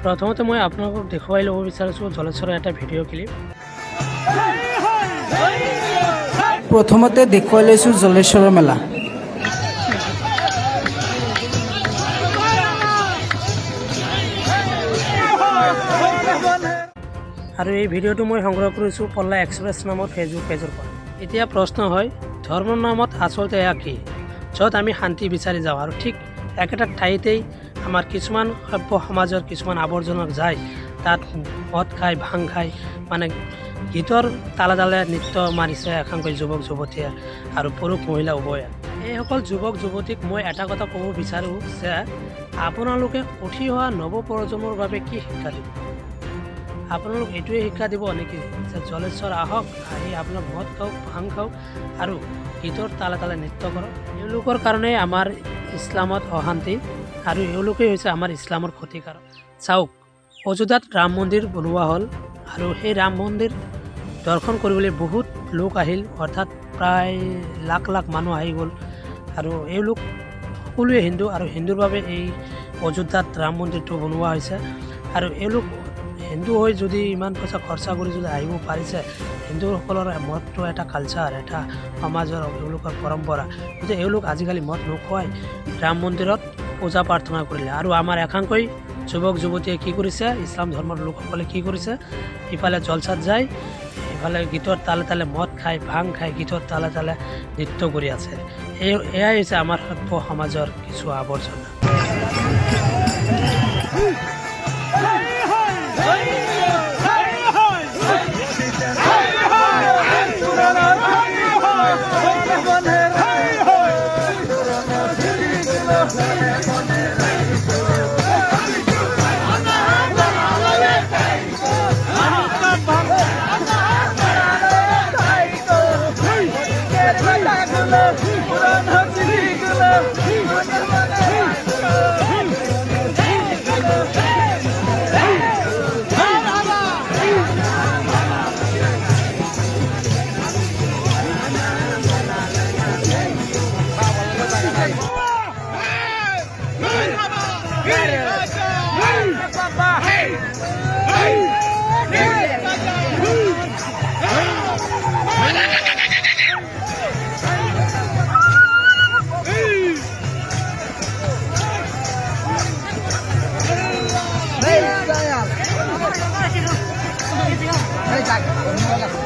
প্ৰথমতে মই আপোনালোকক দেখুৱাই ল'ব বিচাৰিছোঁ জলেশ্বৰৰ এটা ভিডিঅ' ক্লিপ। প্ৰথমতে দেখুৱাই লৈছোঁ জলেশ্বৰৰ মেলা। আৰু এই ভিডিঅ'টো মই সংগ্ৰহ কৰিছোঁ পল্লা এক্সপ্ৰেছ নামৰ ফেচবুক পেজৰ পৰা। এতিয়া প্ৰশ্ন হয়, ধৰ্মৰ নামত আচলতে এয়া কি? য'ত আমি শান্তি বিচাৰি যাওঁ আৰু ঠিক একেটা ঠাইতেই আমাৰ কিছুমান সভ্য সমাজৰ কিছুমান আৱৰ্জনক যায় তাত মদ খাই ভাং খাই মানে গীতৰ তালে তালে নৃত্য মাৰিছে একাংশ যুৱক যুৱতীয়ে আৰু পুৰুষ মহিলা উভয়ে। এইসকল যুৱক যুৱতীক মই এটা কথা ক'ব বিচাৰোঁ যে আপোনালোকে উঠি অহা নৱপ্ৰজন্মৰ বাবে কি শিক্ষা দিব? আপোনালোক এইটোৱে শিক্ষা দিব নেকি যে জলেশ্বৰ আহক, আহি আপোনাক মদ খাওক ভাং খাওক আৰু গীতৰ তালে তালে নৃত্য কৰক? এওঁলোকৰ কাৰণে আমাৰ ইছলামত অশান্তি আৰু এওঁলোকেই হৈছে আমাৰ ইছলামৰ ক্ষতিকাৰক। চাওক, অযোধ্যাত ৰাম মন্দিৰ বনোৱা হ'ল আৰু সেই ৰাম মন্দিৰ দৰ্শন কৰিবলৈ বহুত লোক আহিল, অৰ্থাৎ প্ৰায় লাখ লাখ মানুহ আহি গ'ল আৰু এওঁলোক সকলোৱে হিন্দু আৰু হিন্দুৰ বাবে এই অযোধ্যাত ৰাম মন্দিৰটো বনোৱা হৈছে আৰু এওঁলোক হিন্দু হৈ যদি ইমান পইচা খৰচা কৰি যদি আহিব পাৰিছে, হিন্দুসকলৰ মদটো এটা কালচাৰ, এটা সমাজৰ এওঁলোকৰ পৰম্পৰা, গতিকে এওঁলোক আজিকালি মদ নোখোৱাই ৰাম মন্দিৰত পূজা প্ৰাৰ্থনা কৰিলে। আৰু আমাৰ একাংশই যুৱক যুৱতীয়ে কি কৰিছে, ইছলাম ধৰ্মৰ লোকসকলে কি কৰিছে, ইফালে জলচাত যায়, ইফালে গীতৰ তালে তালে মদ খাই ভাং খাই গীতৰ তালে তালে নৃত্য কৰি আছে। এয়াই হৈছে আমাৰ সভ্য সমাজৰ কিছু আৱৰ্জনা। Hey,